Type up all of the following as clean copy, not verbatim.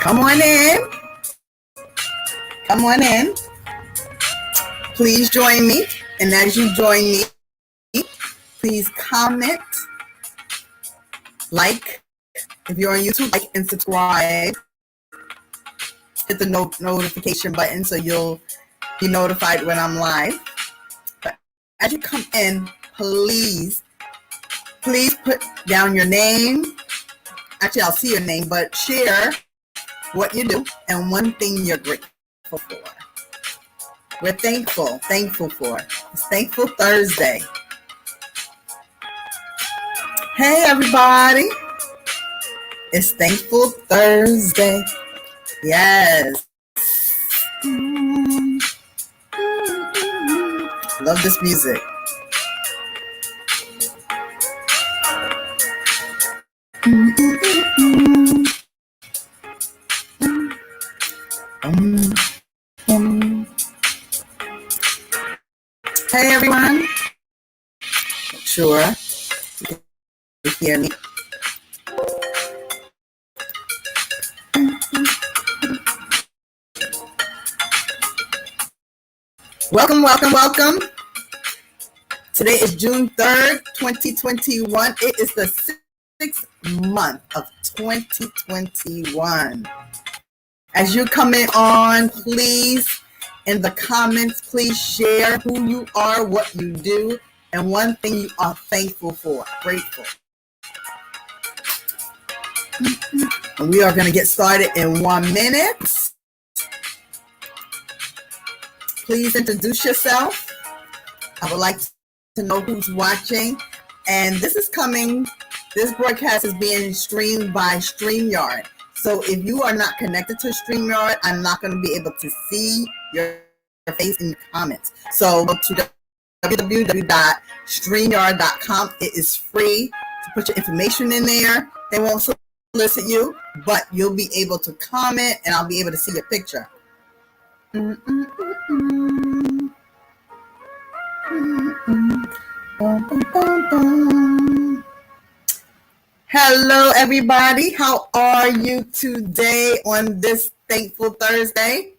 Come on in. Come on in. Please join me. And as you join me, please comment, like. If you're on YouTube, like and subscribe. Hit the notification button so you'll be notified when I'm live. But as you come in, please put down your name. Actually, I'll see your name, but share what you do and one thing you're grateful for. We're thankful for. It's Thankful Thursday. Hey, everybody. It's Thankful Thursday. Yes. Love this music. Hey, everyone. Sure. You can hear me. Welcome. Today is June 3rd, 2021. It is the 6th month of 2021. As you come in on, please, in the comments, please share who you are, what you do, and one thing you are thankful for, grateful. And we are going to get started in 1 minute. Please introduce yourself. I would like to know who's watching. And this broadcast is being streamed by StreamYard. So if you are not connected to StreamYard, I'm not going to be able to see your face in the comments. So go to www.streamyard.com. It is free to put your information in there. They won't solicit you, but you'll be able to comment and I'll be able to see your picture. Hello, everybody. How are you today on this Thankful Thursday?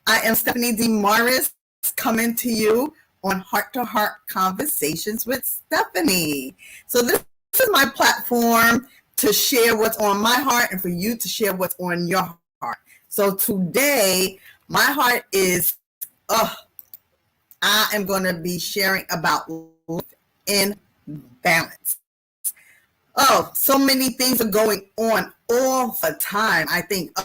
I am Stephanie D. Morris coming to you on Heart2Heart Conversations with Stephanie. So this is my platform to share what's on my heart and for you to share what's on your heart. So today, my heart is, I am going to be sharing about life in balance. Oh, so many things are going on all the time. I think,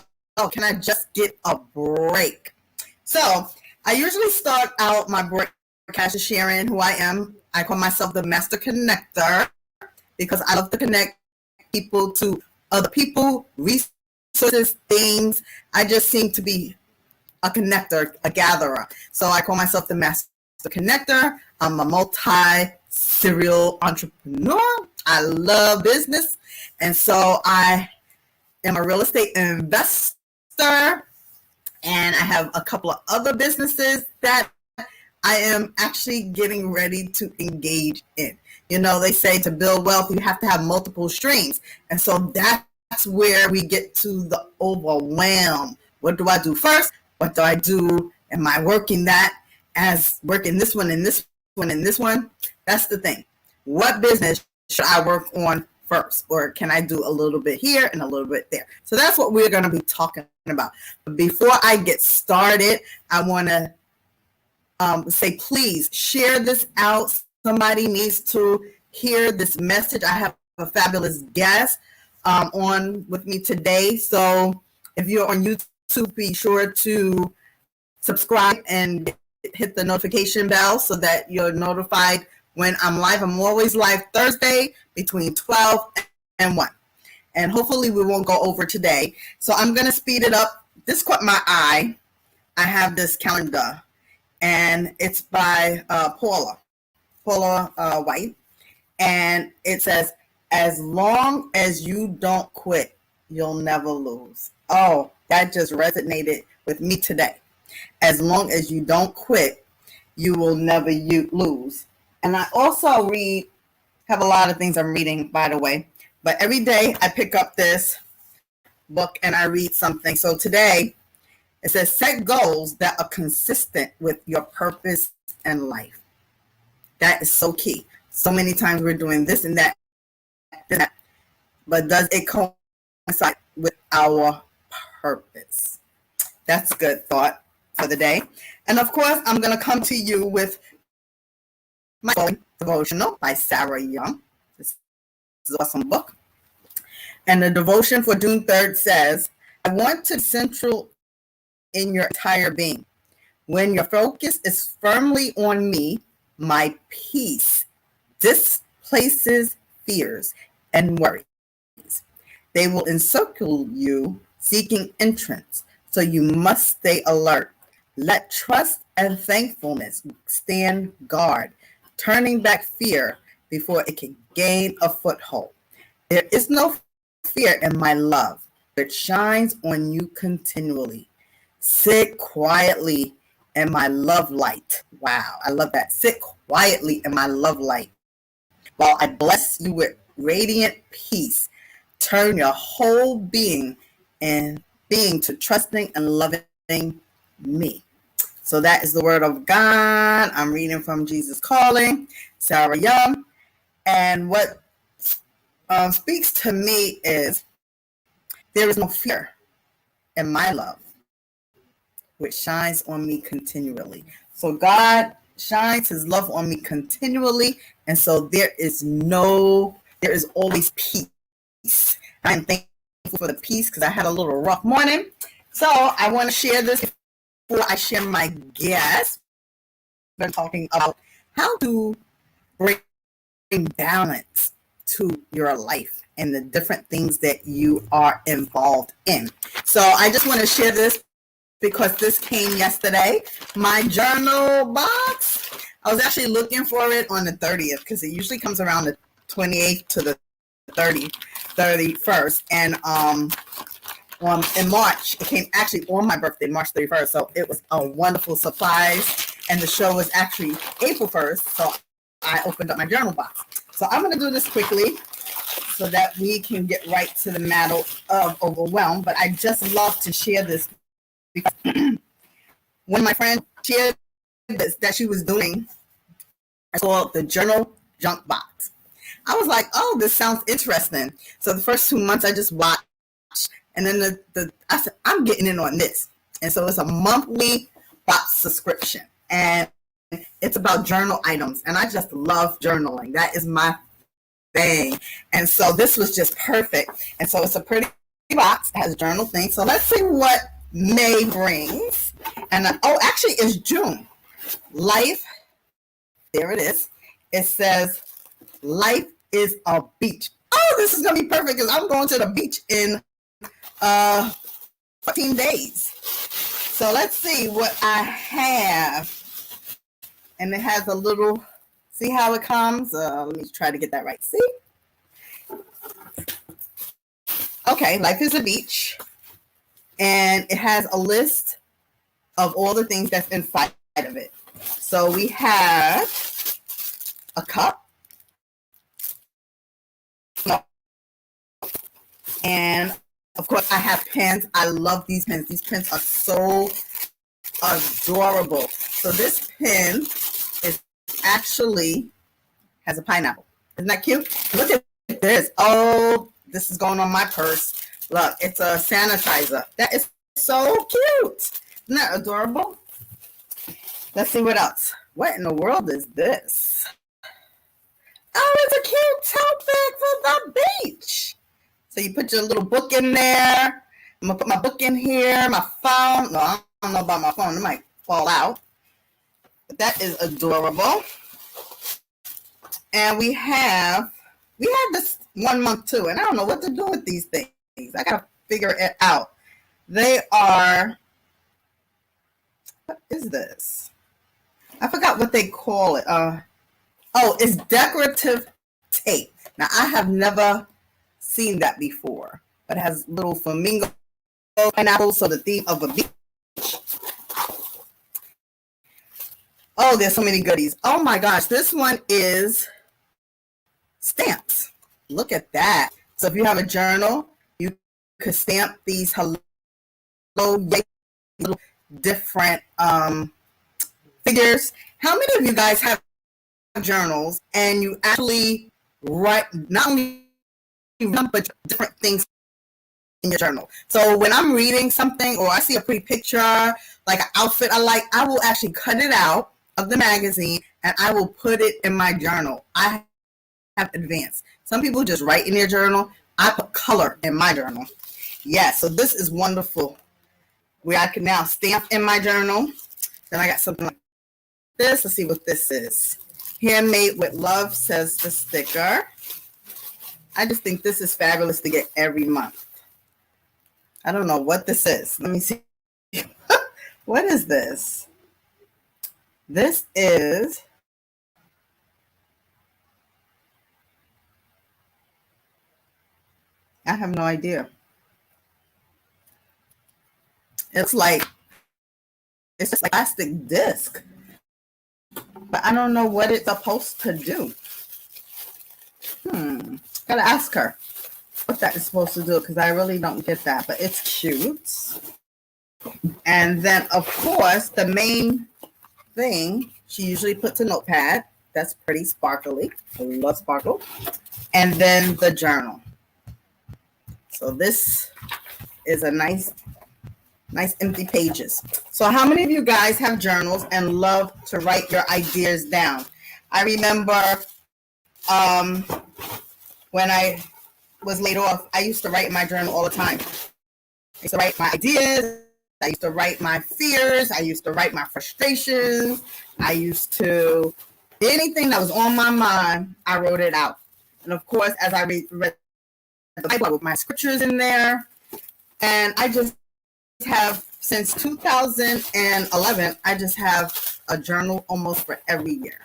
can I just get a break? So I usually start out my broadcast sharing who I am. I call myself the Master Connector because I love to connect people to other people, resources, things. I just seem to be a connector, a gatherer. So I call myself the Master Connector. I'm a multi-serial entrepreneur. I love business. And so I am a real estate investor. And I have a couple of other businesses that I am actually getting ready to engage in. You know, they say to build wealth, you have to have multiple streams. And so that's where we get to the overwhelm. What do I do first? What do I do? Am I working that as working this one and this one and this one? That's the thing. What business should I work on first? Or can I do a little bit here and a little bit there? So that's what we're going to be talking about. But before I get started, I want to say, please share this out. Somebody needs to hear this message. I have a fabulous guest on with me today. So if you're on YouTube, be sure to subscribe and hit the notification bell so that you're notified when I'm live. I'm always live Thursday between 12 and 1. And hopefully we won't go over today. So I'm going to speed it up. This caught my eye. I have this calendar, and it's by Paula White. And it says, as long as you don't quit, you'll never lose. Oh, that just resonated with me today. As long as you don't quit, you will never lose. And I also have a lot of things I'm reading, by the way. But every day I pick up this book and I read something. So today it says, set goals that are consistent with your purpose in life. That is so key. So many times we're doing this and that, but does it coincide with our purpose? That's a good thought for the day. And of course, I'm going to come to you with my devotional by Sarah Young. This is an awesome book. And the devotion for June 3rd says, I want to be central in your entire being. When your focus is firmly on me, my peace displaces fears and worries. They will encircle you, seeking entrance, so you must stay alert. Let trust and thankfulness stand guard, turning back fear before it can gain a foothold. There is no fear in my love, it shines on you continually. Sit quietly in my love light. Wow, I love that. Sit quietly in my love light while I bless you with radiant peace. Turn your whole being to trusting and loving me. So that is the word of God. I'm reading from Jesus Calling, Sarah Young. And what speaks to me is there is no fear in my love, which shines on me continually. So God shines his love on me continually. And so there is always peace. I am thankful for the peace because I had a little rough morning. So I want to share this before I share my guest. I've been talking about how to bring balance to your life and the different things that you are involved in. So I just want to share this because this came yesterday. My journal box, I was actually looking for it on the 30th because it usually comes around the 28th to the 31st. And in March, it came actually on my birthday, March 31st. So it was a wonderful surprise. And the show was actually April 1st. So I opened up my journal box. So I'm going to do this quickly so that we can get right to the matter of overwhelm. But I just love to share this because when my friend shared this, that she was doing, I saw the journal junk box. I was like, oh, this sounds interesting. So the first 2 months I just watched, and then I said, I'm getting in on this. And so it's a monthly box subscription, and it's about journal items. And I just love journaling. That is my thing. And so this was just perfect. And so it's a pretty box. It has journal things. So let's see what May brings. And actually it's June. Life, there it is. It says, life is a beach. Oh, this is going to be perfect because I'm going to the beach in 14 days. So let's see what I have. And it has a little, see how it comes? Let me try to get that right. See? Okay, life is a beach. And it has a list of all the things that's inside of it. So we have a cup. And of course I have pens. I love these pens. These pens are so adorable. So this pen is actually has a pineapple. Isn't that cute? Look at this. Oh, this is going on my purse. Look, it's a sanitizer. That is so cute. Isn't that adorable? Let's see what else. What in the world is this? Oh, it's a cute tote bag for the beach. So you put your little book in there. I'm going to put my book in here, my phone. No, I don't know about my phone. It might fall out. But that is adorable. And we have this 1 month too. And I don't know what to do with these things. I got to figure it out. They are, what is this? I forgot what they call it. It's decorative tape. Now, I have never seen that before, but it has little flamingo pineapples, so the theme of a beach. Oh, there's so many goodies. Oh my gosh, this one is stamps. Look at that. So if you have a journal, you could stamp these hello little different figures. How many of you guys have journals and you actually write not only but different things in your journal? So when I'm reading something or I see a pretty picture, like an outfit I like, I will actually cut it out of the magazine and I will put it in my journal. I have advanced. Some people just write in their journal. I put color in my journal. Yeah, so this is wonderful where I can now stamp in my journal. Then I got something like this. Let's see what this is. Handmade with love, says the sticker. I just think this is fabulous to get every month. I don't know what this is. Let me see. What is this? This is I have no idea. It's just like plastic disc, but I don't know what it's supposed to do. Gotta ask her what that is supposed to do because I really don't get that, but it's cute. And then, of course, the main thing, she usually puts a notepad. That's pretty sparkly. I love sparkle. And then the journal. So this is a nice empty pages. So how many of you guys have journals and love to write your ideas down? I remember when I was laid off, I used to write in my journal all the time. I used to write my ideas. I used to write my fears. I used to write my frustrations. I used to, anything that was on my mind, I wrote it out. And of course, as I read the Bible with my scriptures in there, and I just have, since 2011, I just have a journal almost for every year.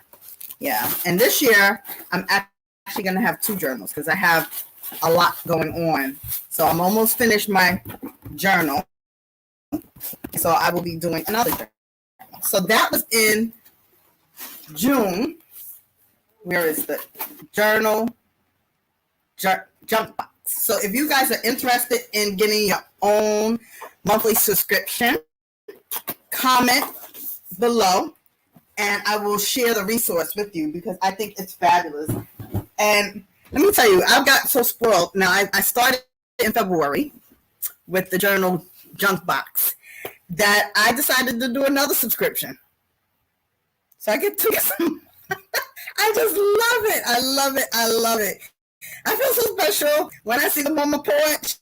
Yeah, and this year, I'm actually going to have 2 journals because I have a lot going on. So I'm almost finished my journal. So I will be doing another journal. So that was in June. Where is the journal junk box? So if you guys are interested in getting your own monthly subscription, comment below and I will share the resource with you because I think it's fabulous. And let me tell you, I've got so spoiled. Now, I started in February with the journal junk box that I decided to do another subscription. So I get to get some. I just love it. I love it. I love it. I feel so special when I see them on my porch.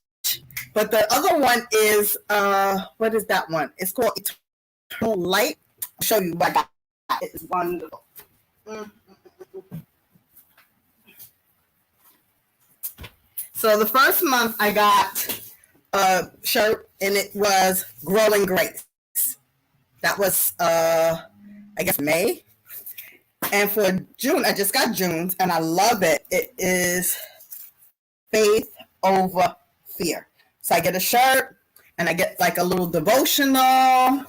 But the other one is, what is that one? It's called Eternal Light. I'll show you what I got. It's wonderful. So the first month I got a shirt and it was Growing Grace. That was, I guess, May. And for June, I just got June's and I love it. It is Faith Over Fear. So I get a shirt and I get like a little devotional.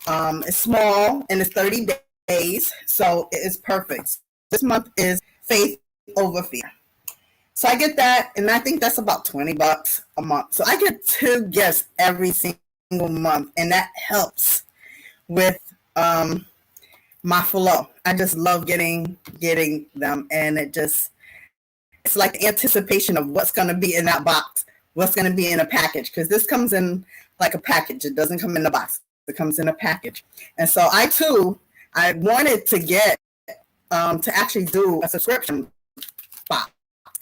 It's small and it's 30 days. So it is perfect. This month is Faith Over Fear. So I get that, and I think that's about $20 a month. So I get 2 gifts every single month, and that helps with my flow. I just love getting them, and it's like the anticipation of what's going to be in that box, what's going to be in a package, because this comes in like a package. It doesn't come in the box. It comes in a package. And so I wanted to get to actually do a subscription box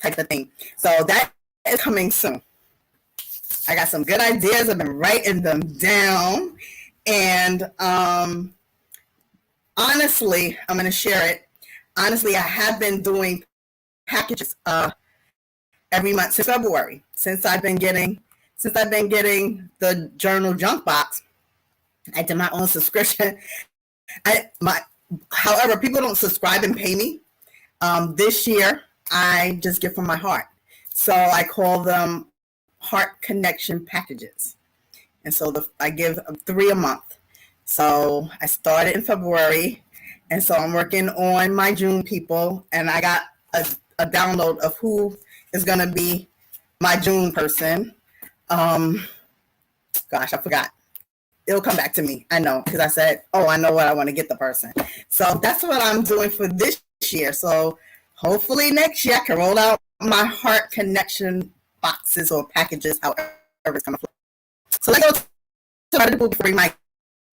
type of thing. So that is coming soon. I got some good ideas. I've been writing them down. And honestly, I'm going to share it. Honestly, I have been doing packages every month since February. Since I've been getting the journal junk box, I did my own subscription. However, people don't subscribe and pay me. This year, I just give from my heart. So I call them Heart Connection packages. And so I give 3 a month. So I started in February. And so I'm working on my June people. And I got a download of who is going to be my June person. Gosh, I forgot. It'll come back to me. I know, because I said, oh, I know what I want to get the person. So that's what I'm doing for this year. So hopefully next year I can roll out my heart connection boxes or packages, however it's going to flow. So let's go to the before we bring my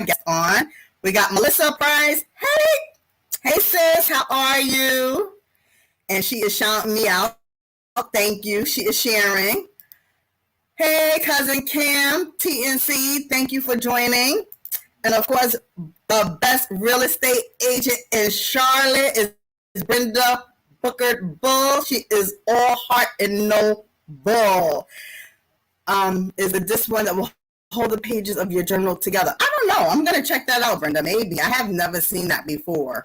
guest on. We got Melissa Price. Hey sis, how are you? And she is shouting me out. Thank you. She is sharing. Hey, cousin Kim, TNC, thank you for joining. And of course, the best real estate agent in Charlotte is Brenda Booker Bull. She is all heart and no bull. Is it this one that will hold the pages of your journal together? I don't know. I'm going to check that out, Brenda. Maybe. I have never seen that before.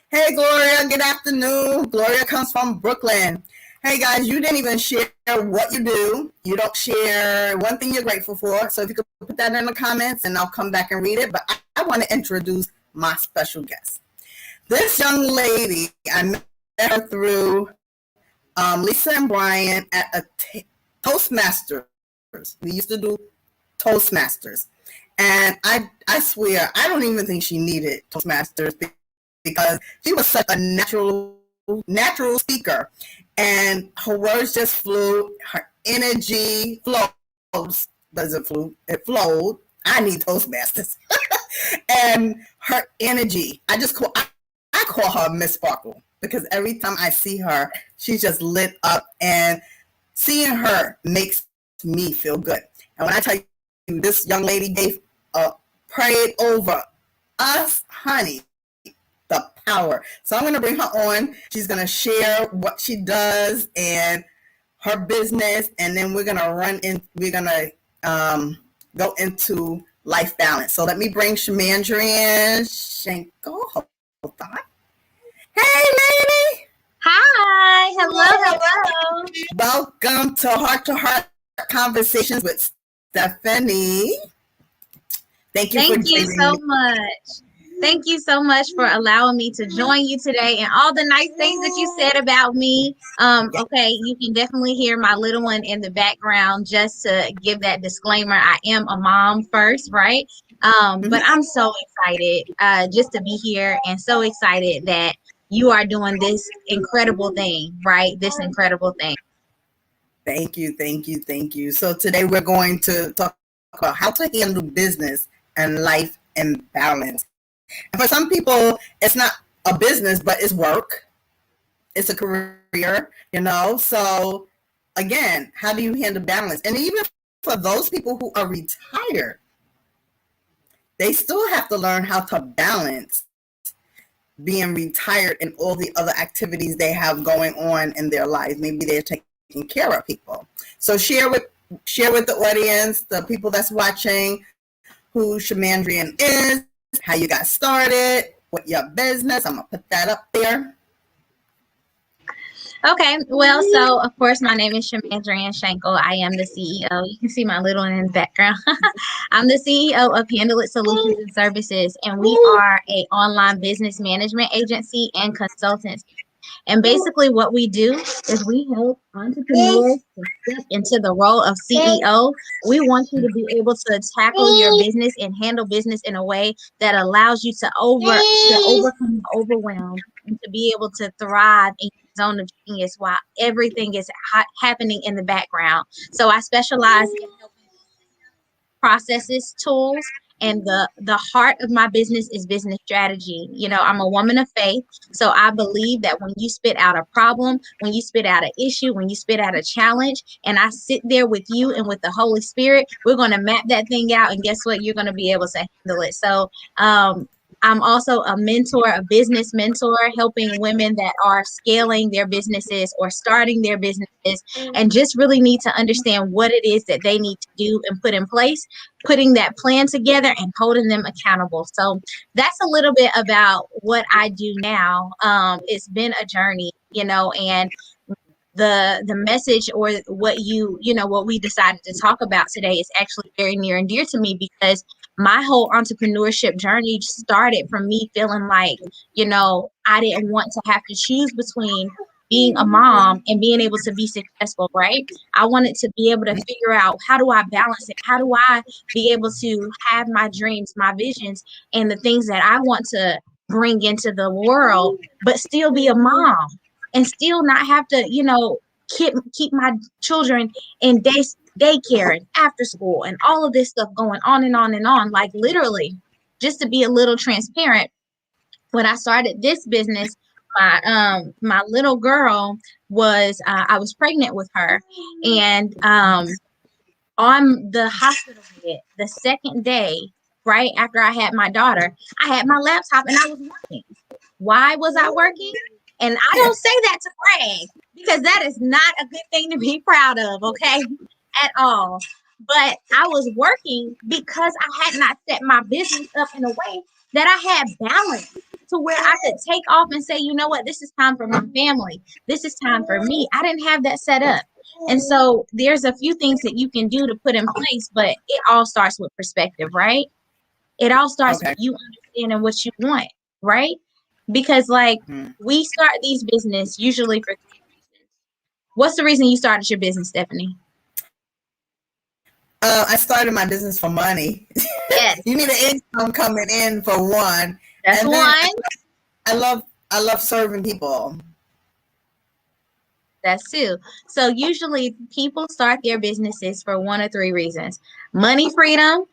Hey, Gloria. Good afternoon. Gloria comes from Brooklyn. Hey, guys, you didn't even share what you do. You don't share one thing you're grateful for. So if you could put that in the comments, and I'll come back and read it. But I want to introduce my special guest. This young lady, I met her through Lisa and Brian at a Toastmasters. We used to do Toastmasters. And I swear, I don't even think she needed Toastmasters because she was such a natural speaker. And her words just flew. Her energy flows. Doesn't flew. It flowed. I need Toastmasters. And her energy. I call her Miss Sparkle because every time I see her, she's just lit up. And seeing her makes me feel good. And when I tell you, this young lady prayed over us, honey. The power. So I'm going to bring her on. She's going to share what she does and her business, and then we're going to go into life balance. So let me bring Shamandrian Shankle. Hold on. Hey, lady. Hi. Hello. Welcome to Heart2Heart Conversations with Stephanie. Thank you so much. Thank you so much for allowing me to join you today and all the nice things that you said about me. Okay, you can definitely hear my little one in the background. Just to give that disclaimer, I am a mom first, right? But I'm so excited just to be here and so excited that you are doing this incredible thing, right? This incredible thing. Thank you. So today we're going to talk about how to handle business and life in balance. And for some people, it's not a business, but it's work. It's a career, So again, how do you handle balance? And even for those people who are retired, they still have to learn how to balance being retired and all the other activities they have going on in their lives. Maybe they're taking care of people. So share with the audience, the people that's watching, who Shamandrian is, how you got started, what your business. I'm going to put that up there. Okay. Well, so of course, my name is Shamandrian Shankle. I am the CEO. You can see my little one in the background. I'm the CEO of Handle It Solutions and Services, and we are an online business management agency and consultancy. And basically what we do is we help entrepreneurs to step into the role of CEO. We want you to be able to tackle your business and handle business in a way that allows you to overcome the overwhelm and to be able to thrive in your zone of genius while everything is happening in the background. So I specialize in helping processes, tools, and the heart of my business is business strategy. I'm a woman of faith, so I believe that when you spit out a problem, when you spit out an issue, when you spit out a challenge, and I sit there with you and with the Holy Spirit, we're going to map that thing out, and guess what? You're going to be able to handle it. So I'm also a mentor, a business mentor, helping women that are scaling their businesses or starting their businesses and just really need to understand what it is that they need to do and put in place, putting that plan together and holding them accountable. So that's a little bit about what I do now. It's been a journey, and the message or what we decided to talk about today is actually very near and dear to me because my whole entrepreneurship journey started from me feeling like, I didn't want to have to choose between being a mom and being able to be successful, right? I wanted to be able to figure out, how do I balance it? How do I be able to have my dreams, my visions, and the things that I want to bring into the world, but still be a mom and still not have to, keep my children in daycare and after school and all of this stuff going on and on and on. Like, literally, just to be a little transparent, when I started this business, my little girl was I was pregnant with her, and on the hospital bed the second day, right after I had my daughter, I had my laptop and I was working. Why was I working? And I don't say that to brag, because that is not a good thing to be proud of, okay? At all. But I was working because I had not set my business up in a way that I had balance, to where I could take off and say, you know what, this is time for my family. This is time for me. I didn't have that set up. And so there's a few things that you can do to put in place, but it all starts with perspective, right? It all starts with you understanding what you want, right? Because we start these business usually for 3 reasons. What's the reason you started your business, Stephanie? I started my business for money. Yes. You need an income coming in for one. That's and one. I love serving people. That's two. So usually people start their businesses for 1 or 3 reasons: money freedom,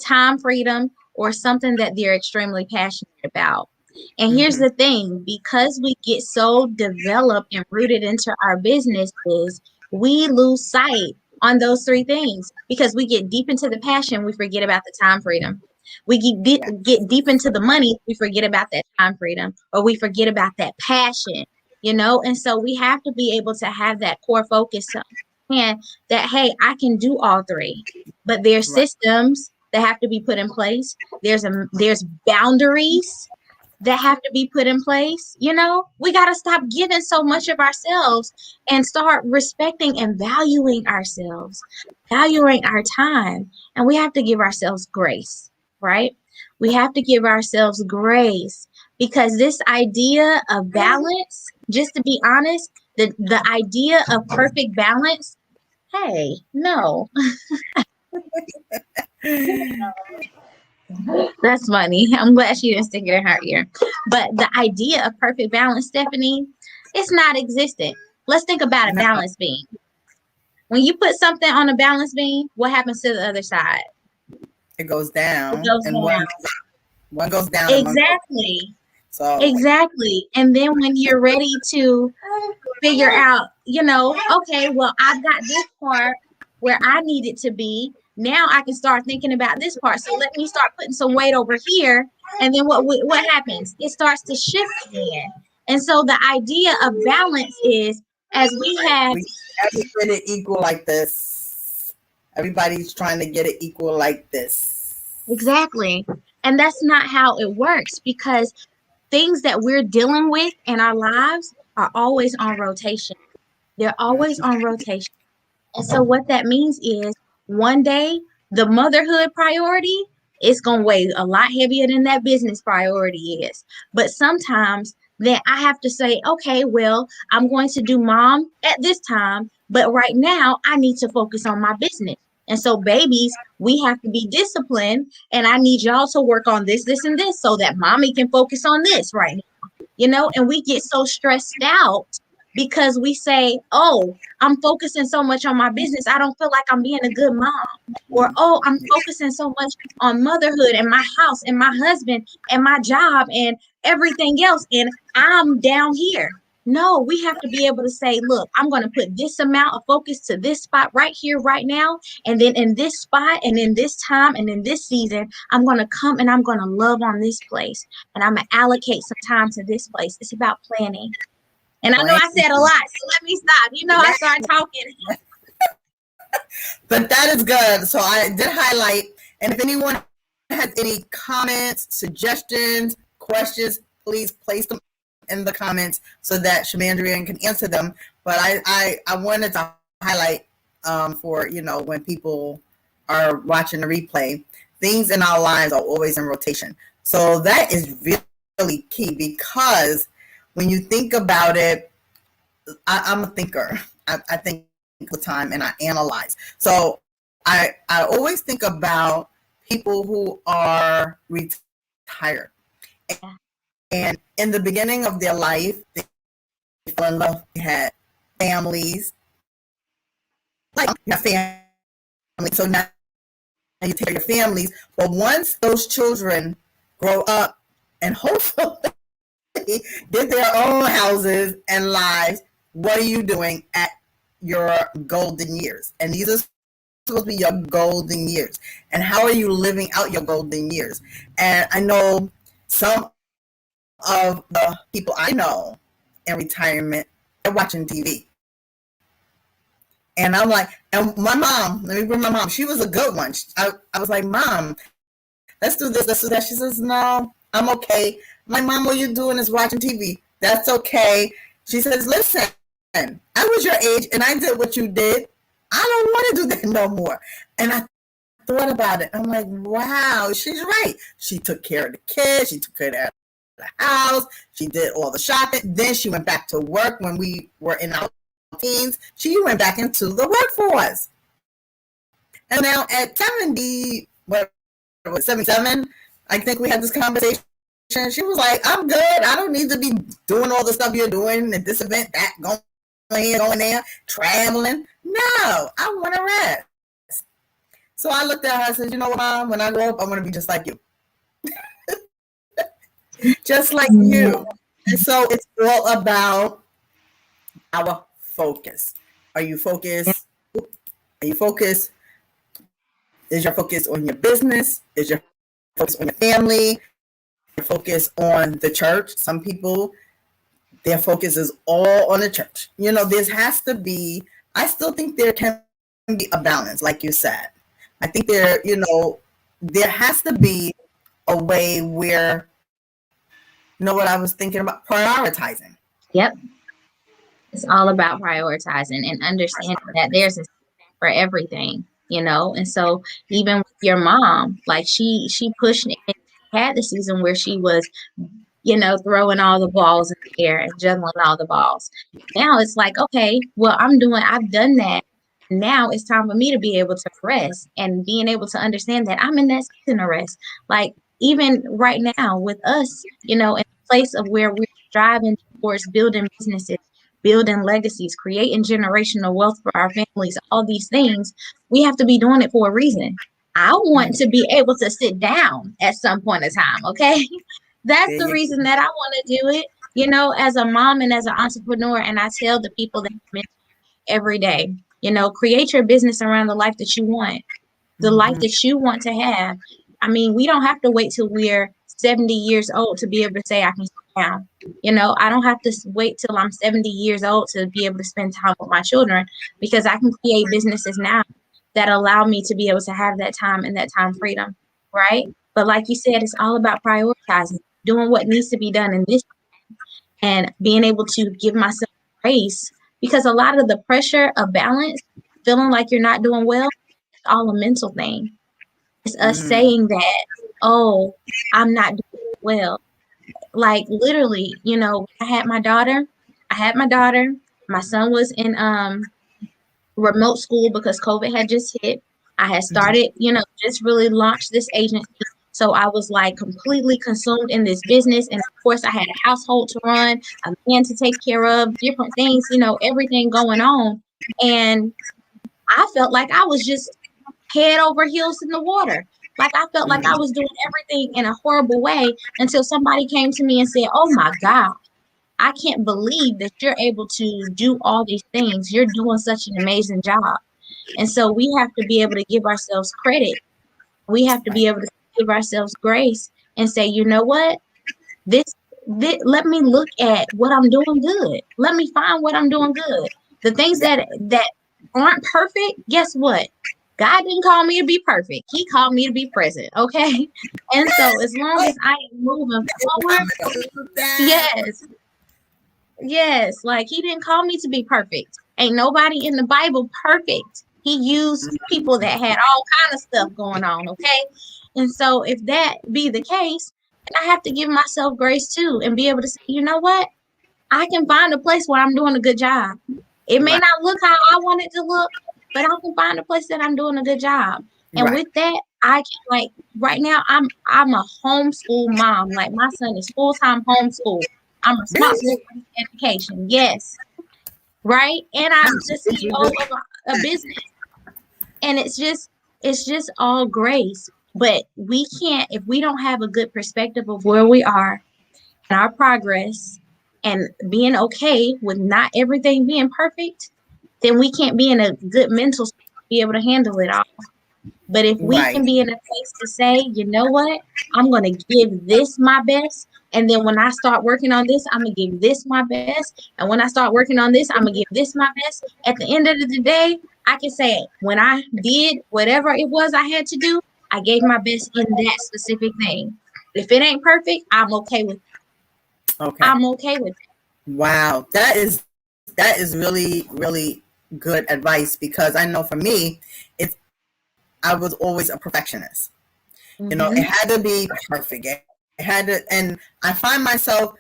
time freedom, or something that they're extremely passionate about. And here's the thing, because we get so developed and rooted into our businesses, we lose sight on those 3 things, because we get deep into the passion, we forget about the time freedom. We get deep into the money, we forget about that time freedom, or we forget about that passion, and so we have to be able to have that core focus to understand that, hey, I can do all 3, but there's systems that have to be put in place. There's boundaries that have to be put in place. We got to stop giving so much of ourselves and start respecting and valuing ourselves, valuing our time. And we have to give ourselves grace, right? We have to give ourselves grace, because this idea of balance, just to be honest, the idea of perfect balance, hey, no. That's funny. I'm glad she didn't stick it in her ear. But the idea of perfect balance, Stephanie, it's not existent. Let's think about a balance beam. When you put something on a balance beam, what happens to the other side? It goes down. It goes down. One goes down. Exactly. Exactly. And then when you're ready to figure out, okay, well, I've got this part where I need it to be. Now I can start thinking about this part. So let me start putting some weight over here. And then what happens? It starts to shift again. And so the idea of balance is, as we have to get it equal like this. Everybody's trying to get it equal like this. Exactly. And that's not how it works, because things that we're dealing with in our lives are always on rotation. They're always on rotation. And so what that means is, one day the motherhood priority is going to weigh a lot heavier than that business priority is. But sometimes then I have to say, okay, well, I'm going to do mom at this time, but right now I need to focus on my business. And so, babies, we have to be disciplined, and I need y'all to work on this, this, and this, so that mommy can focus on this right now. And we get so stressed out because we say, oh, I'm focusing so much on my business, I don't feel like I'm being a good mom. Or, oh, I'm focusing so much on motherhood and my house and my husband and my job and everything else, and I'm down here. No, we have to be able to say, look, I'm going to put this amount of focus to this spot right here, right now. And then in this spot and in this time and in this season, I'm going to come and I'm going to love on this place. And I'm going to allocate some time to this place. It's about planning. And I know I said a lot, so let me stop. I started talking. But that is good. So I did highlight. And if anyone has any comments, suggestions, questions, please place them in the comments so that Shamandrian can answer them. But I wanted to highlight for, when people are watching the replay, things in our lives are always in rotation. So that is really key, because when you think about it, I'm a thinker. I think all the time and I analyze. So I always think about people who are retired. And in the beginning of their life, they fell in love, they had families, like you have family. So now you take care of your families. But once those children grow up and hopefully get their own houses and lives, what are you doing at your golden years? And these are supposed to be your golden years. And how are you living out your golden years? And I know some of the people I know in retirement, they're watching TV. And I'm like, and my mom, let me bring my mom. She was a good one. I was like, Mom, let's do this, let's do that. She says, no, I'm okay. My mom, what you're doing is watching TV. That's okay. She says, listen, I was your age and I did what you did. I don't want to do that no more. And I thought about it. I'm like, wow, she's right. She took care of the kids. She took care of the house. She did all the shopping. Then she went back to work when we were in our teens. She went back into the workforce. And now at 70, what was it, 77, I think we had this conversation. She was like, I'm good. I don't need to be doing all the stuff you're doing at this event, that, going here, going there, traveling. No, I want to rest. So I looked at her and said, you know what, Mom, when I grow up, I want to be just like you. Just like you. And so it's all about our focus. Are you focused? Are you focused? Is your focus on your business? Is your focus on your family? Your focus on the church? Some people, their focus is all on the church. You know, there has to be, I still think there can be a balance, like you said. I think there, you know, there has to be a way where, you know what I was thinking about? Prioritizing. Yep. It's all about prioritizing and understanding that there's a for everything, you know. And so even with your mom, like she pushed and had the season where she was, you know, throwing all the balls in the air and juggling all the balls. Now it's like, okay, well, I've done that. Now it's time for me to be able to rest and being able to understand that I'm in that season of rest. Like even right now with us, you know, in a place of where we're striving towards building businesses, building legacies, creating generational wealth for our families, all these things, we have to be doing it for a reason. I want to be able to sit down at some point in time, okay? That's the reason that I want to do it, you know, as a mom and as an entrepreneur. And I tell the people that I mentor every day, you know, create your business around the life that you want, the life that you want to have. I mean, we don't have to wait till we're 70 years old to be able to say I can sit down. You know, I don't have to wait till I'm 70 years old to be able to spend time with my children, because I can create businesses now that allow me to be able to have that time and that time freedom, right? But like you said, it's all about prioritizing, doing what needs to be done in this, and being able to give myself grace, because a lot of the pressure of balance, feeling like you're not doing well, it's all a mental thing. It's us saying that, oh, I'm not doing well. Like literally, you know, I had my daughter. My son was in remote school because COVID had just hit. I had started, you know, just really launched this agency. So I was like completely consumed in this business. And of course, I had a household to run, a man to take care of, different things, you know, everything going on. And I felt like I was just head over heels in the water. Like I felt like I was doing everything in a horrible way until somebody came to me and said, oh my God, I can't believe that you're able to do all these things. You're doing such an amazing job. And so we have to be able to give ourselves credit. We have to be able to give ourselves grace and say, you know what? This let me look at what I'm doing good. Let me find what I'm doing good. The things that aren't perfect, guess what? God didn't call me to be perfect. He called me to be present. Okay. And so as long as I am moving forward, yes, like he didn't call me to be perfect. Ain't nobody in the Bible perfect. He used people that had all kind of stuff going on. Okay. And so if that be the case, then I have to give myself grace too and be able to say, you know what? I can find a place where I'm doing a good job. It may Right. not look how I want it to look, but I can find a place that I'm doing a good job. And Right. with that, I can, like, right now I'm a homeschool mom. Like, my son is full-time homeschool. I'm responsible Really? for his education. Yes. Right? And I'm the CEO of a business. And it's just all grace. But we can't, if we don't have a good perspective of where we are and our progress and being okay with not everything being perfect, then we can't be in a good mental state to be able to handle it all. But if we Right. can be in a place to say, you know what, I'm going to give this my best. And then when I start working on this, I'm going to give this my best. And when I start working on this, I'm going to give this my best. At the end of the day, I can say, when I did whatever it was I had to do, I gave my best in that specific thing. If it ain't perfect, I'm okay with it. Okay. I'm okay with it. Wow. That is really, really good advice, because I know for me, it's I was always a perfectionist. You know, it Mm-hmm. had to be perfect. It had to, and I find myself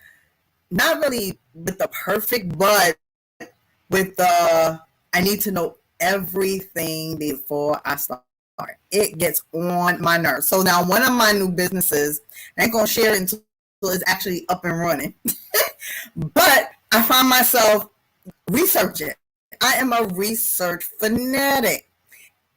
not really with the perfect, but with the I need to know everything before I start. It gets on my nerves. So now one of my new businesses, I ain't gonna share it until it's actually up and running. But I find myself researching. I am a research fanatic.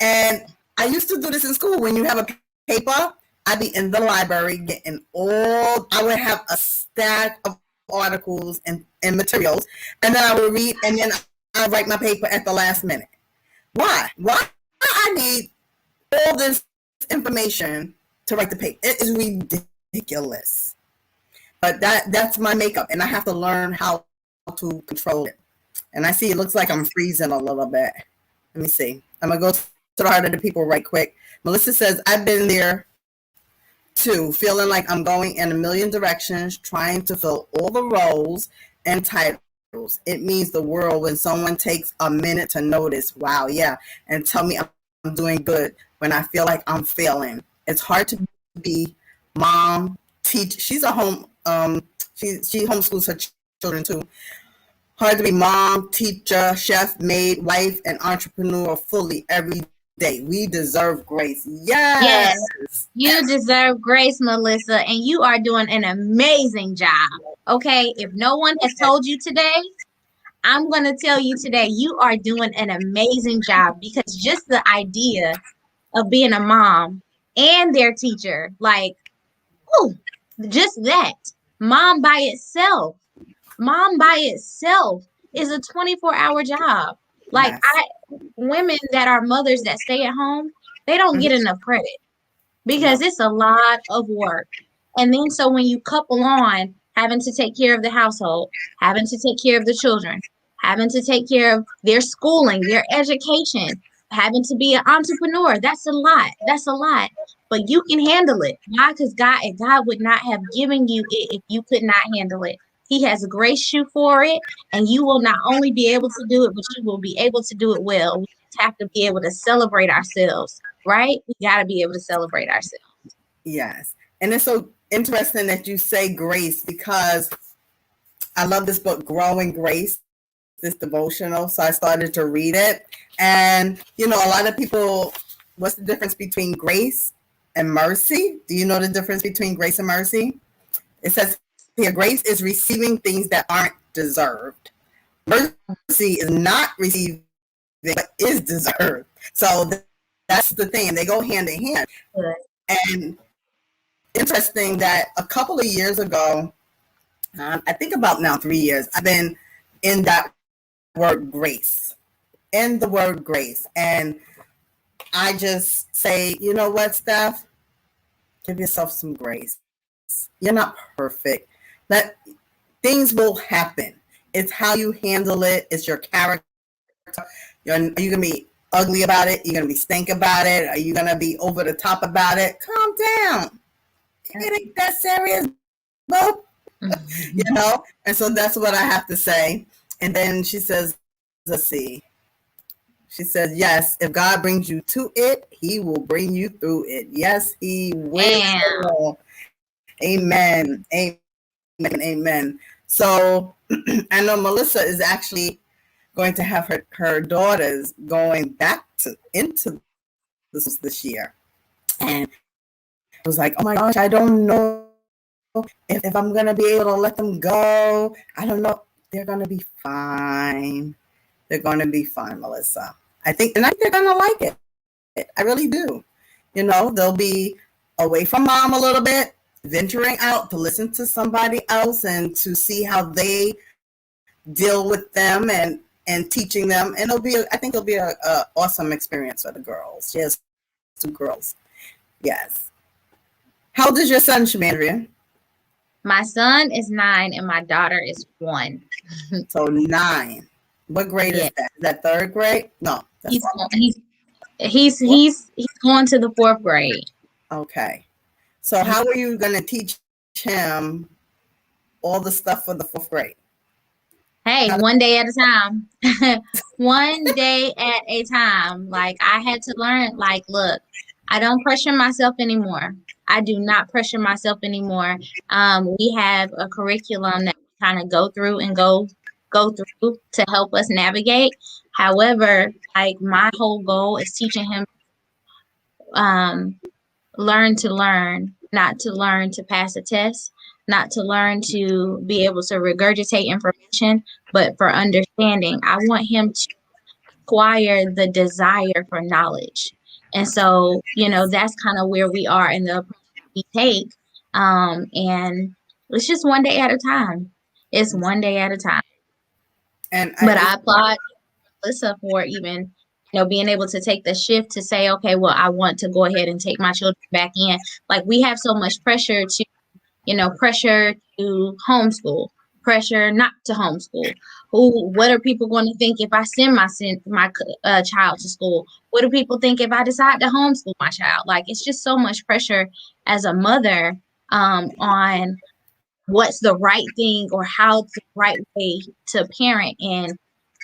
And I used to do this in school. When you have a paper, I'd be in the library getting I would have a stack of articles and materials, and then I would read, and then I write my paper at the last minute. Why? Why I need all this information to write the paper? It is ridiculous. But that's my makeup, and I have to learn how to control it. And I see it looks like I'm freezing a little bit. Let me see. I'm gonna go to the heart of the people right quick. Melissa says, I've been there too, feeling like I'm going in a million directions, trying to fill all the roles and titles. It means the world when someone takes a minute to notice, wow, yeah, and tell me I'm doing good when I feel like I'm failing. It's hard to be mom, teach. She's a home, she homeschools her children too. Hard to be mom, teacher, chef, maid, wife, and entrepreneur fully every day. We deserve grace. Yes. Yes, you deserve grace, Melissa, and you are doing an amazing job. Okay, if no one has told you today, I'm going to tell you today, you are doing an amazing job, because just the idea of being a mom and their teacher, like, oh, just that, mom by itself, mom by itself is a 24-hour job. Like, Yes. women that are mothers that stay at home, they don't get enough credit, because No. it's a lot of work. And then so when you couple on having to take care of the household, having to take care of the children, having to take care of their schooling, their education, having to be an entrepreneur, that's a lot. That's a lot. But you can handle it. Why? Because God would not have given you it if you could not handle it. He has graced you for it, and you will not only be able to do it, but you will be able to do it well. We just have to be able to celebrate ourselves, right? We got to be able to celebrate ourselves. Yes. And it's so interesting that you say grace, because I love this book, Growing Grace, this devotional. So I started to read it. And, you know, a lot of people, what's the difference between grace and mercy? Do you know the difference between grace and mercy? It says here, grace is receiving things that aren't deserved. Mercy is not receiving but is deserved. So that's the thing. They go hand in hand. Good. And interesting that a couple of years ago, I think about now 3 years, I've been in that word grace, in the word grace. And I just say, you know what, Steph? Give yourself some grace. You're not perfect. That things will happen. It's how you handle it. It's your character. Are you going to be ugly about it? You're going to be stink about it? Are you going to be over the top about it? Calm down. It ain't that serious, bro. You know? And so that's what I have to say. And then she says, let's see. She says, yes, if God brings you to it, he will bring you through it. Yes, he will. Damn. Amen. Amen. Amen. So I know Melissa is actually going to have her daughters going back into the schools this year. And I was like, oh my gosh, I don't know if I'm going to be able to let them go. I don't know. They're going to be fine. They're going to be fine, Melissa. I think they're going to like it. I really do. They'll be away from mom a little bit, venturing out to listen to somebody else and to see how they deal with them and teaching them. And I think it'll be a awesome experience for the girls. She has 2 girls. Yes. How old is your son, Shamandrian? My son is 9 and my daughter is 1. So 9. What grade is that? Is that 3rd grade? No. He's going to the 4th grade. Okay. So how are you going to teach him all the stuff for the 4th grade? Hey, one day at a time. One day at a time. Like, I had to learn, like, look, I don't pressure myself anymore. I do not pressure myself anymore. We have a curriculum that we kind of go through to help us navigate. However, like, my whole goal is teaching him learn to learn, not to learn to pass a test, not to learn to be able to regurgitate information, but for understanding. I want him to acquire the desire for knowledge. And so, that's kind of where we are in the approach we take. And it's just one day at a time. It's one day at a time. But I applaud Melissa for even, being able to take the shift to say, okay, well, I want to go ahead and take my children back in. Like, we have so much pressure to homeschool, pressure not to homeschool. What are people going to think if I send my child to school? What do people think if I decide to homeschool my child? Like, it's just so much pressure as a mother on what's the right thing or how's the right way to parent, and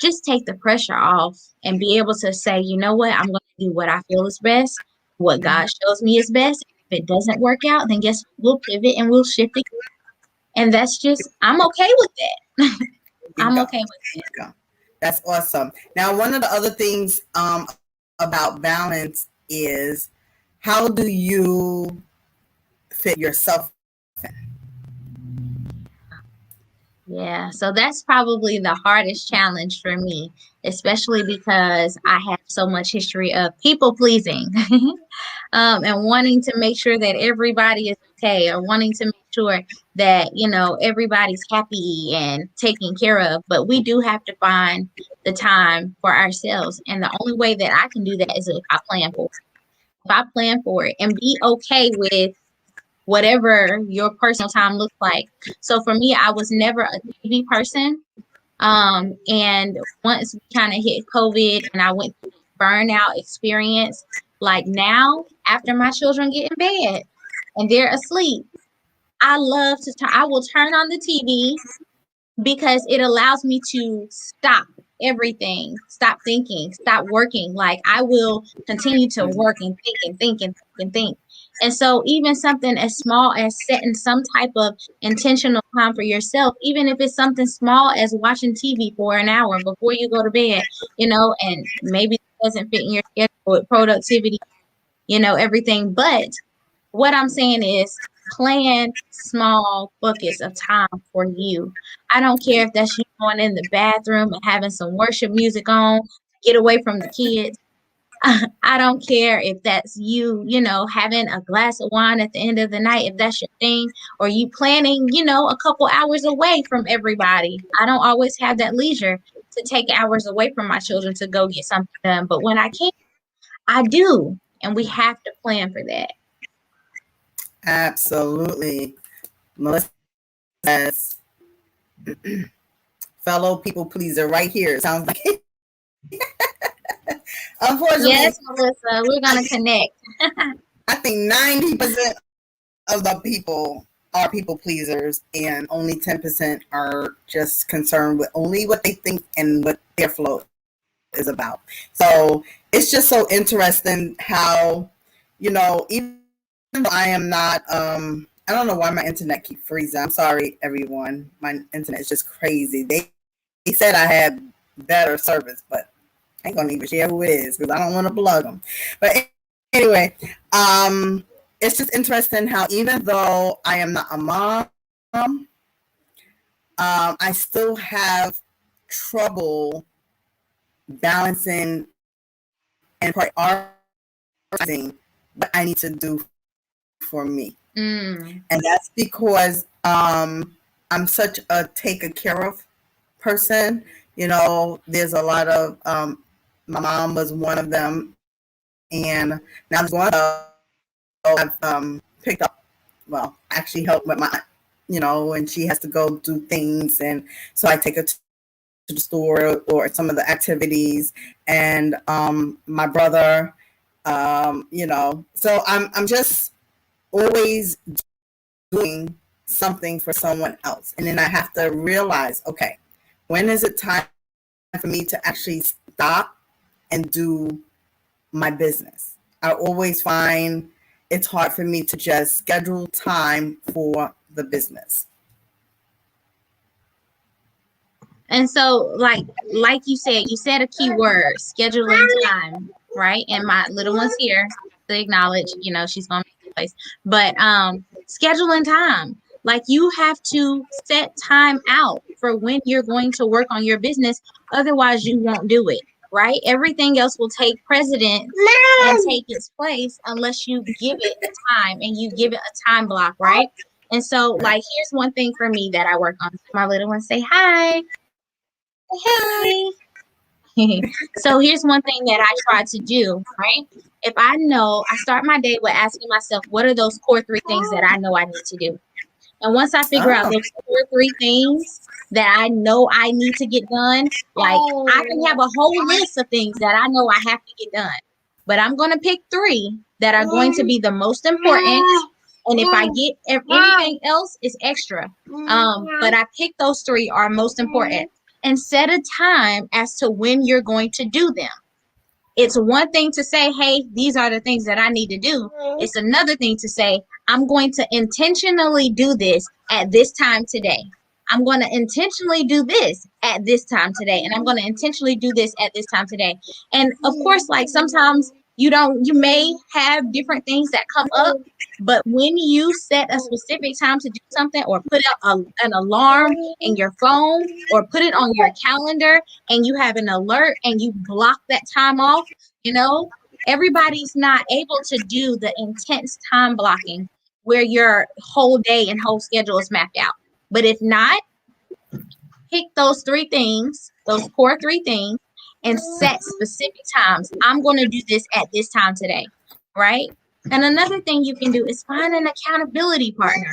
just take the pressure off and be able to say, you know what, I'm going to do what I feel is best, what God shows me is best. If it doesn't work out, then guess what? We'll pivot and we'll shift it. And that's just, I'm okay with that. I'm okay with it. That's awesome. Now, one of the other things about balance is, how do you fit yourself in? Yeah, so that's probably the hardest challenge for me, especially because I have so much history of people pleasing and wanting to make sure that everybody is okay, or wanting to make sure that, everybody's happy and taken care of. But we do have to find the time for ourselves. And the only way that I can do that is if I plan for it. If I plan for it and be okay with whatever your personal time looks like. So for me, I was never a TV person. And once we kind of hit COVID and I went through the burnout experience, like now, after my children get in bed and they're asleep, I will turn on the TV because it allows me to stop everything, stop thinking, stop working. Like, I will continue to work and think and think and think and think. And so even something as small as setting some type of intentional time for yourself, even if it's something small as watching TV for an hour before you go to bed, and maybe it doesn't fit in your schedule with productivity, everything. But what I'm saying is, plan small buckets of time for you. I don't care if that's you going in the bathroom and having some worship music on, get away from the kids. I don't care if that's you, having a glass of wine at the end of the night, if that's your thing, or you planning, a couple hours away from everybody. I don't always have that leisure to take hours away from my children to go get something done. But when I can, I do. And we have to plan for that. Absolutely. Melissa says, fellow people pleaser right here. It sounds like unfortunately. Yes, Melissa, we're going to connect. I think 90% of the people are people pleasers, and only 10% are just concerned with only what they think and what their flow is about. So it's just so interesting how, even though I am not I don't know why my internet keep freezing. I'm sorry, everyone. My internet is just crazy. They said I had better service, but I ain't gonna even share who it is because I don't want to plug them. But anyway, it's just interesting how even though I am not a mom, I still have trouble balancing and prioritizing what I need to do for me. And that's because I'm such a taken care of person. You know, there's a lot of my mom was one of them, and now there's one of I've picked up. Well, actually helped with my, you know, and she has to go do things, and so I take her to the store or some of the activities, and my brother, you know, so I'm just always doing something for someone else. And then I have to realize, okay, when is it time for me to actually stop and do my business? I always find it's hard for me to just schedule time for the business. And so, like you said a key word, scheduling time, right? And my little one's here to acknowledge, you know, she's gonna make the place. But scheduling time. Like, you have to set time out for when you're going to work on your business. Otherwise, you won't do it, right? Everything else will take precedence and take its place unless you give it a time and you give it a time block, right? And so, like, here's one thing for me that I work on. My little one, say hi. Hey. So here's one thing that I try to do, right? If I know, I start my day with asking myself, what are those core 3 things that I know I need to do? And once I figure out those core 3 things that I know I need to get done, like, I can have a whole list of things that I know I have to get done, but I'm going to pick 3 that are going to be the most important. And if I get anything else, it's extra. But I pick those 3 are most important. And set a time as to when you're going to do them. It's one thing to say, hey, these are the things that I need to do. It's another thing to say, I'm going to intentionally do this at this time today. I'm going to intentionally do this at this time today. And I'm going to intentionally do this at this time today. And of course, like, sometimes you may have different things that come up, but when you set a specific time to do something, or put out an alarm in your phone, or put it on your calendar, and you have an alert and you block that time off, you know, everybody's not able to do the intense time blocking where your whole day and whole schedule is mapped out. But if not, pick those 3 things, those core 3 things, and set specific times. I'm going to do this at this time today, right? And another thing you can do is find an accountability partner,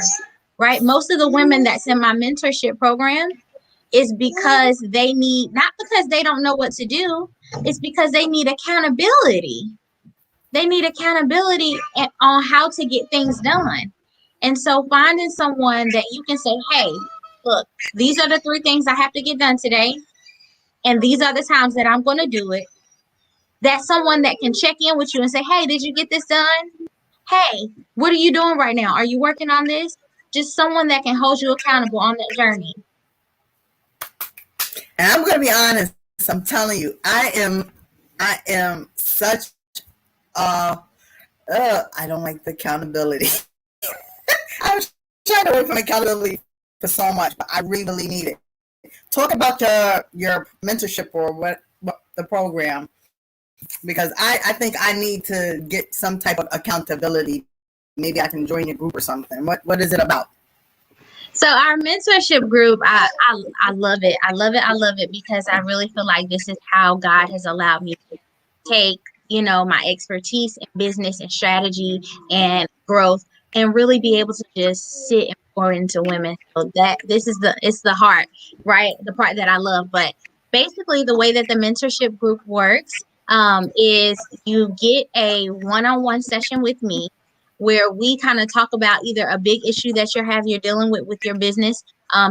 right? Most of the women that's in my mentorship program is because they need, not because they don't know what to do, it's because they need accountability. They need accountability on how to get things done. And so finding someone that you can say, hey, look, these are the 3 things I have to get done today, and these are the times that I'm going to do it. That's someone that can check in with you and say, hey, did you get this done? Hey, what are you doing right now? Are you working on this? Just someone that can hold you accountable on that journey. And I'm going to be honest. I'm telling you, I am such I don't like the accountability. I'm trying to work from accountability for so much, but I really need it. Talk about your mentorship or what the program, because I think I need to get some type of accountability. Maybe I can join your group or something. What is it about? So our mentorship group, I love it. I love it because I really feel like this is how God has allowed me to take, you know, my expertise in business and strategy and growth, and really be able to just sit and pour into women. So that it's the heart, right? The part that I love. But basically, the way that the mentorship group works is you get a one-on-one session with me, where we kind of talk about either a big issue that you're dealing with your business.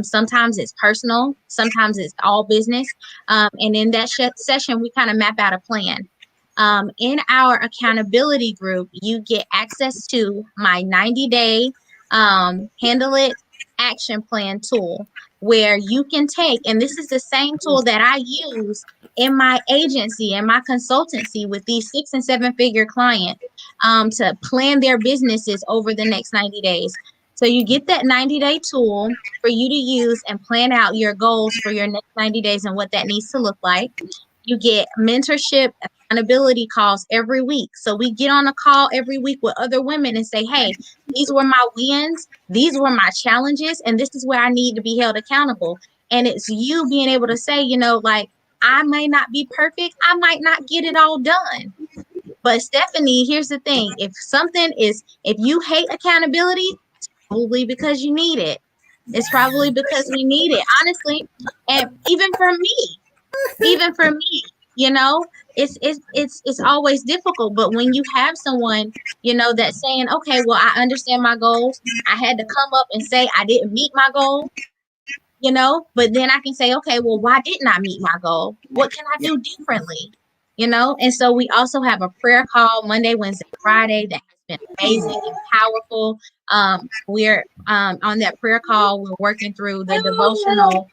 Sometimes it's personal, sometimes it's all business. And in that session, we kind of map out a plan. In our accountability group, you get access to my 90-day Handle It action plan tool, where you can take, and this is the same tool that I use in my agency and my consultancy with these 6 and 7 figure clients, to plan their businesses over the next 90 days. So you get that 90-day tool for you to use and plan out your goals for your next 90 days and what that needs to look like. You get mentorship, accountability calls every week. So we get on a call every week with other women and say, hey, these were my wins, these were my challenges, and this is where I need to be held accountable. And it's you being able to say, like, I may not be perfect, I might not get it all done. But Stephanie, here's the thing. If you hate accountability, it's probably because you need it. It's probably because we need it, honestly. And even for me, it's always difficult. But when you have someone, that's saying, okay, well, I understand my goals. I had to come up and say I didn't meet my goal, but then I can say, okay, well, why didn't I meet my goal? What can I do differently? And so we also have a prayer call Monday, Wednesday, Friday that has been amazing and powerful. We're on that prayer call, we're working through the devotional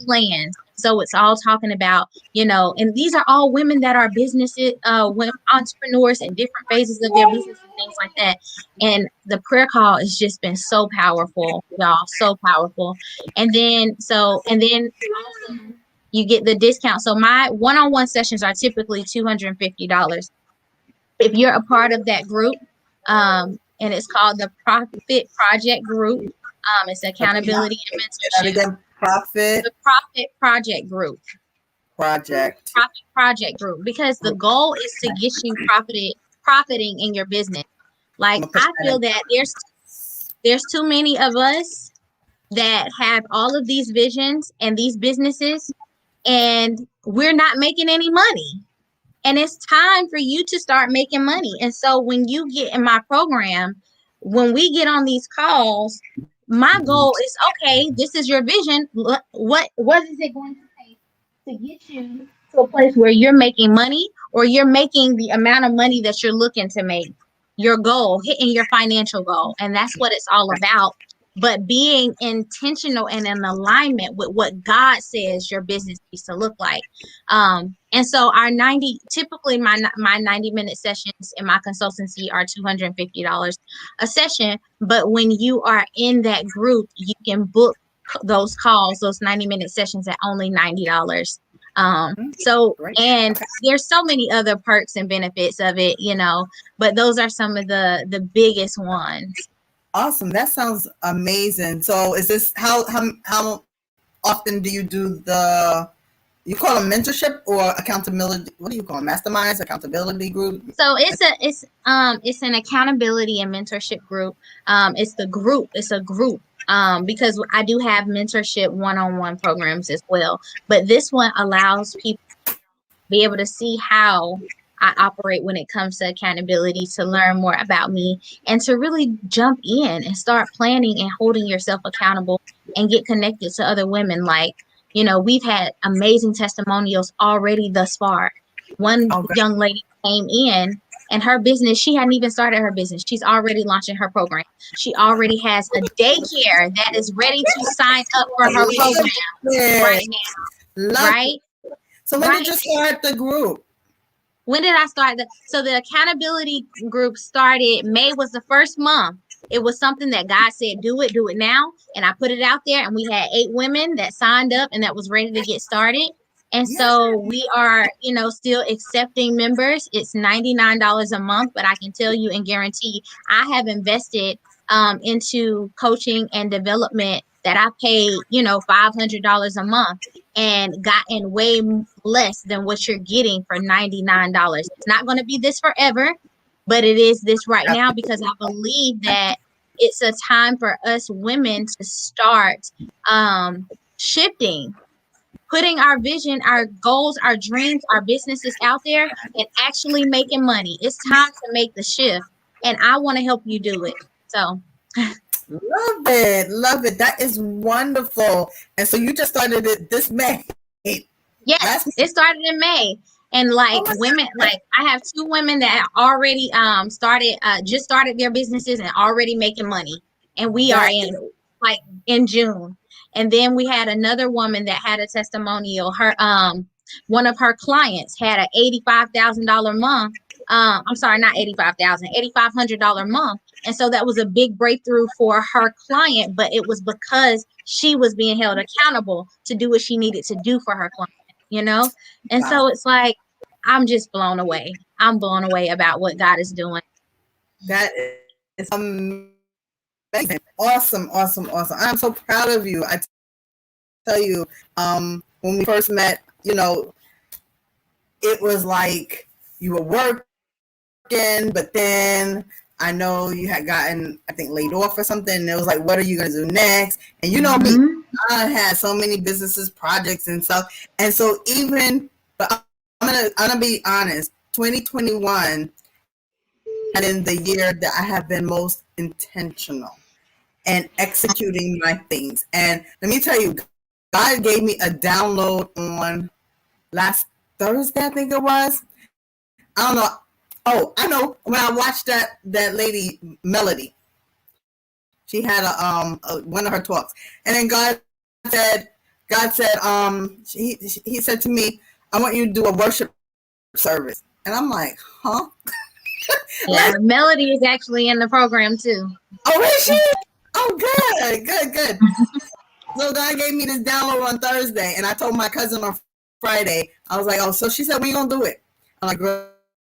plans. So it's all talking about, and these are all women that are businesses, entrepreneurs in different phases of their business and things like that. And the prayer call has just been so powerful, y'all, so powerful. And then also you get the discount. So my one-on-one sessions are typically $250. If you're a part of that group, and it's called the Profit Project Group, it's accountability and mentorship. The Profit Project Group. Profit Project Group, because the goal is to get you profiting in your business. Like, I feel that there's too many of us that have all of these visions and these businesses, and we're not making any money. And it's time for you to start making money. And so when you get in my program, when we get on these calls, my goal is, okay, this is your vision. What is it going to take to get you to a place where you're making money, or you're making the amount of money that you're looking to make? Your goal, hitting your financial goal. And that's what it's all about. But being intentional and in alignment with what God says your business needs to look like. And so typically my 90-minute sessions in my consultancy are $250 a session. But when you are in that group, you can book those calls, those 90-minute sessions at only $90. And there's so many other perks and benefits of it, but those are some of the biggest ones. Awesome. That sounds amazing. So is this how often do you do you call them mentorship or accountability? What do you call them? Masterminds, accountability group? So it's an accountability and mentorship group. It's a group, because I do have mentorship one-on-one programs as well. But this one allows people to be able to see how I operate when it comes to accountability, to learn more about me, and to really jump in and start planning and holding yourself accountable and get connected to other women. Like, we've had amazing testimonials already thus far. One young lady came in, and her business, she hadn't even started her business. She's already launching her program. She already has a daycare that is ready to sign up for her program right now. Right? So when did you start the group? When did I start? So the accountability group started, May was the first month. It was something that God said, do it now. And I put it out there, and we had 8 women that signed up and that was ready to get started. And so we are, still accepting members. It's $99 a month, but I can tell you and guarantee I have invested into coaching and development that I paid, $500 a month, and gotten way less than what you're getting for $99. It's not going to be this forever, but it is this right now, because I believe that it's a time for us women to start shifting, putting our vision, our goals, our dreams, our businesses out there, and actually making money. It's time to make the shift, and I want to help you do it. So love it. That is wonderful. And so you just started it this May. Yes, it started in May. And like Oh my women, like I have two women that already just started their businesses and already making money. And we are God, in June. And then we had another woman that had a testimonial. Her one of her clients had a $85,000 month. I'm sorry, not 85,000, $8,500 month. And so that was a big breakthrough for her client, but it was because she was being held accountable to do what she needed to do for her client, you know? And so wow. it's like, I'm just blown away. I'm blown away about what God is doing. That is amazing. Awesome, awesome, awesome. I'm so proud of you. I tell you, when we first met, it was like you were working, but then I know you had gotten, I think, laid off or something. And it was like, what are you going to do next? And you know me, I had so many businesses, projects and stuff. And so but I'm gonna be honest, 2021 and in the year that I have been most intentional and executing my things. And let me tell you, God gave me a download on last Thursday, I think it was. I don't know. Oh, I know. When I watched that lady Melody, she had one of her talks, and then said, he said to me, "I want you to do a worship service," and I'm like, "Huh?" Yeah, Melody is actually in the program too. Oh, is she? Oh, good. So God gave me this download on Thursday, and I told my cousin on Friday. I was like, "Oh," so she said, "We gonna do it." I'm like, "Girl,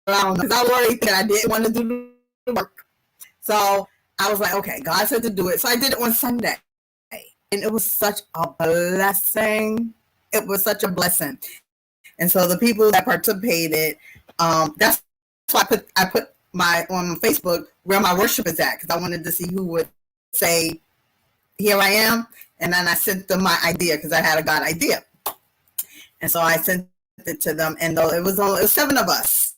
I don't know," because I already said I didn't want to do the work. So I was like, "Okay, God said to do it," so I did it on Sunday, and it was such a blessing. It was such a blessing, and so the people that participated, that's why I put my on Facebook where my worship is at, because I wanted to see who would say, "Here I am." And then I sent them my idea because I had a God idea. And so I sent it to them. And though it was 7 of us.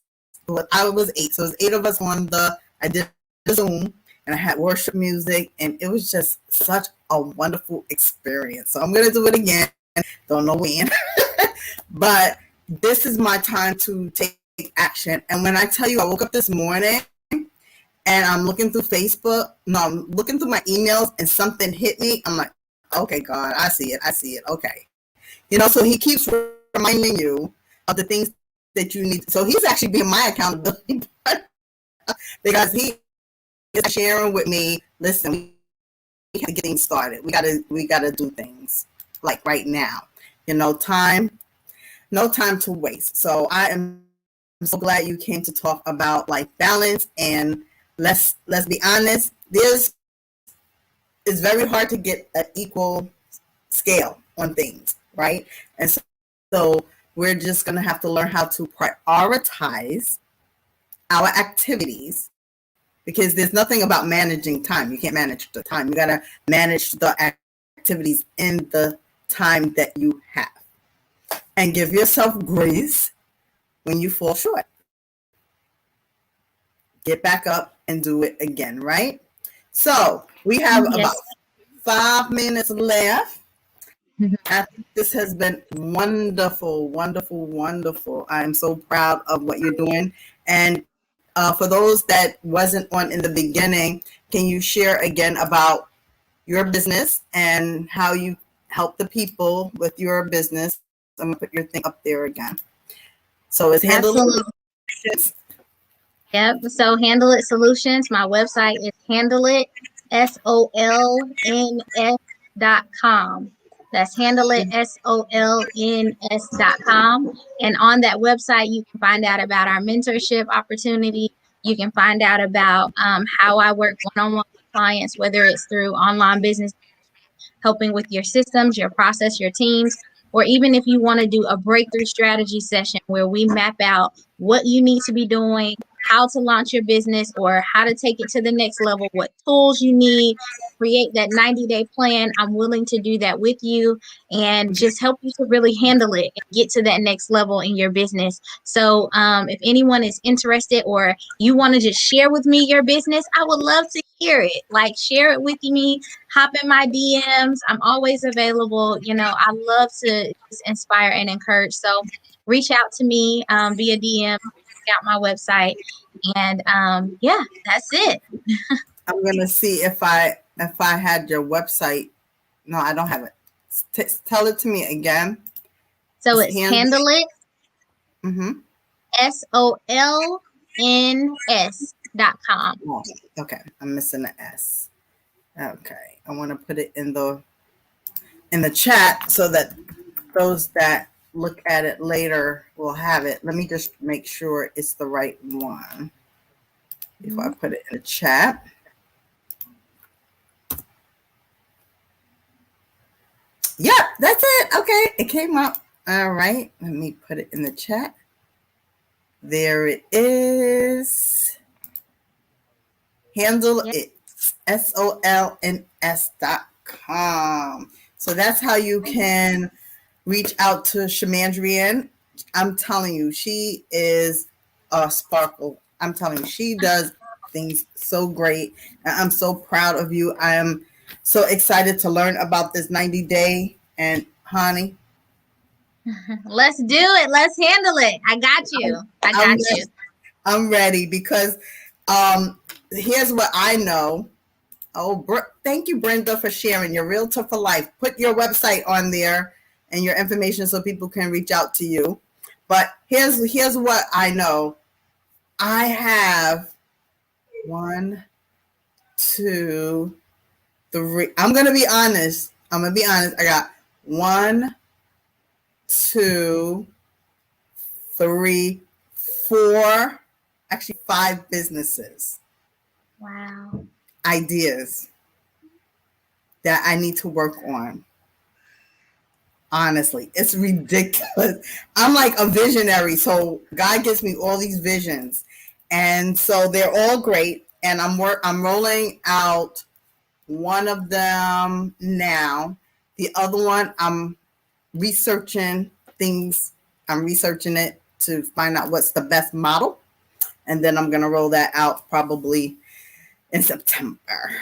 I was 8. So it was 8 of us I did the Zoom, and I had worship music, and it was just such a wonderful experience. So I'm going to do it again. Don't know when. But this is my time to take action. And when I tell you, I woke up this morning, and I'm looking through Facebook. No, I'm looking through my emails, and something hit me. I'm like, okay, God, I see it. Okay. So he keeps reminding you of the things that you need. So he's actually being my accountability because he is sharing with me, listen, we got to get things started. We got to do things like right now. No time to waste. So I am so glad you came to talk about life balance, and let's be honest, it's very hard to get an equal scale on things, right? And so we're just going to have to learn how to prioritize our activities, because there's nothing about managing time. You can't manage the time. You got to manage the activities in the time that you have, and give yourself grace when you fall short. Get back up and do it again, right? So we have about 5 minutes left. This has been wonderful, wonderful, wonderful. I'm so proud of what you're doing. And for those that wasn't on in the beginning, can you share again about your business and how you help the people with your business? I'm going to put your thing up there again. So it's Handle It. Yep. So Handle It Solutions. My website is handleitsolns.com. That's handleitsolns.com. And on that website, you can find out about our mentorship opportunity. You can find out about how I work one-on-one with clients, whether it's through online business, helping with your systems, your process, your teams, or even if you want to do a breakthrough strategy session where we map out what you need to be doing, how to launch your business, or how to take it to the next level, what tools you need, create that 90-day plan. I'm willing to do that with you and just help you to really handle it and get to that next level in your business. So if anyone is interested, or you want to just share with me your business, I would love to hear it. Like, share it with me, hop in my DMs. I'm always available. I love to just inspire and encourage. So reach out to me via DM, check out my website, and yeah, that's it. I'm gonna see if I had your website. No, I don't have it. Tell it to me again. So it's Handle It. Mm-hmm. SOLNS.com. Oh, okay, I'm missing the S. Okay, I want to put it in the chat so that those that look at it later will have it. Let me just make sure it's the right one before I put it in the chat. Yep, that's it. Okay, it came up. All right, let me put it in the chat. There it is. Handle it. SOLNS.com. So that's how you can reach out to Shamandrian. I'm telling you, she is a sparkle. I'm telling you, she does things so great. And I'm so proud of you. I am so excited to learn about this 90-day. And honey, let's do it. Let's handle it. I got you. I'm ready because here's what I know. Oh, thank you, Brenda, for sharing your Realtor for Life. Put your website on there and your information so people can reach out to you. But here's what I know. I have 1, 2, 3. I'm gonna be honest. I got 1, 2, 3, 4, actually 5 businesses. Wow. Ideas that I need to work on. Honestly, it's ridiculous. I'm like a visionary. So God gives me all these visions. And so they're all great. And I'm rolling out one of them now. The other one, I'm researching things. I'm researching it to find out what's the best model. And then I'm going to roll that out probably in September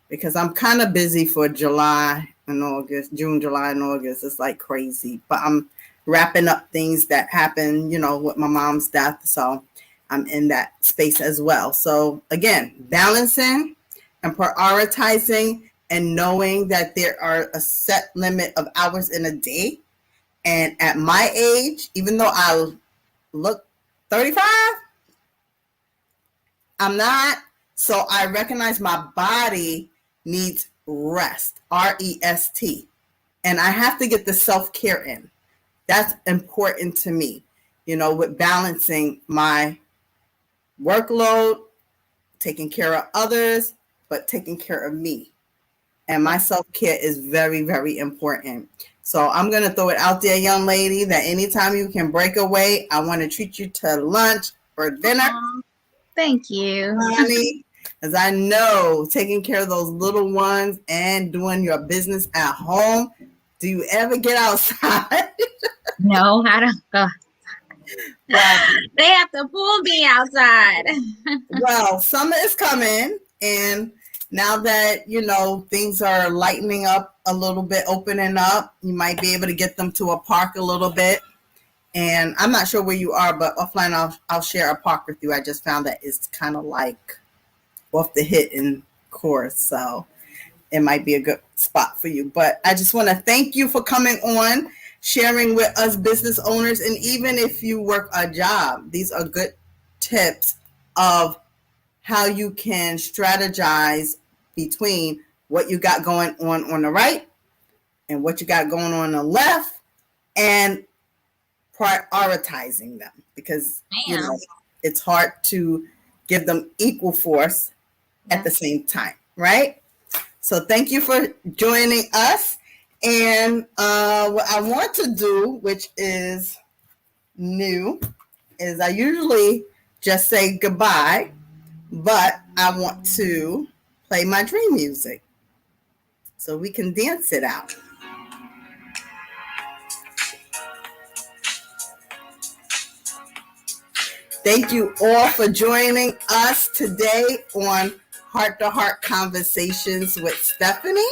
because I'm kind of busy for July and August, June, July, and August. It's like crazy, but I'm wrapping up things that happened, with my mom's death. So I'm in that space as well. So again, balancing and prioritizing and knowing that there are a set limit of hours in a day. And at my age, even though I look 35, I'm not. So I recognize my body needs rest, REST. And I have to get the self-care in. That's important to me, with balancing my workload, taking care of others, but taking care of me. And my self-care is very, very important. So I'm going to throw it out there, young lady, that anytime you can break away, I want to treat you to lunch or dinner. Thank you. Honey, as I know, taking care of those little ones and doing your business at home. Do you ever get outside? No, I don't go. Well, they have to pull me outside. Well, summer is coming, and now that things are lightening up a little bit, opening up, you might be able to get them to a park a little bit. And I'm not sure where you are, but offline I'll share a park with you. I just found that it's kind of like off the hitting course, so it might be a good spot for you. But I just want to thank you for coming on, sharing with us business owners, and even if you work a job, these are good tips of how you can strategize between what you got going on the right and what you got going on the left, and prioritizing them, because it's hard to give them equal force at the same time, right? So thank you for joining us. And what I want to do, which is new, is I usually just say goodbye, but I want to play my dream music so we can dance it out. Thank you all for joining us today on Heart to Heart Conversations with Stephanie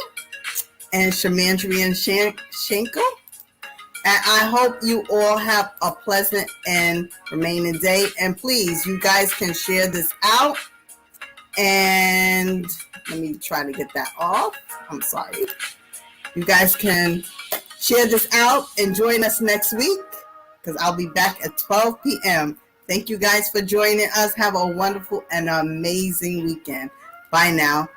and Shamandrian Shankle. And I hope you all have a pleasant and remaining day. And please, you guys can share this out. And let me try to get that off. I'm sorry. You guys can share this out and join us next week because I'll be back at 12 p.m. Thank you guys for joining us. Have a wonderful and amazing weekend. Bye now.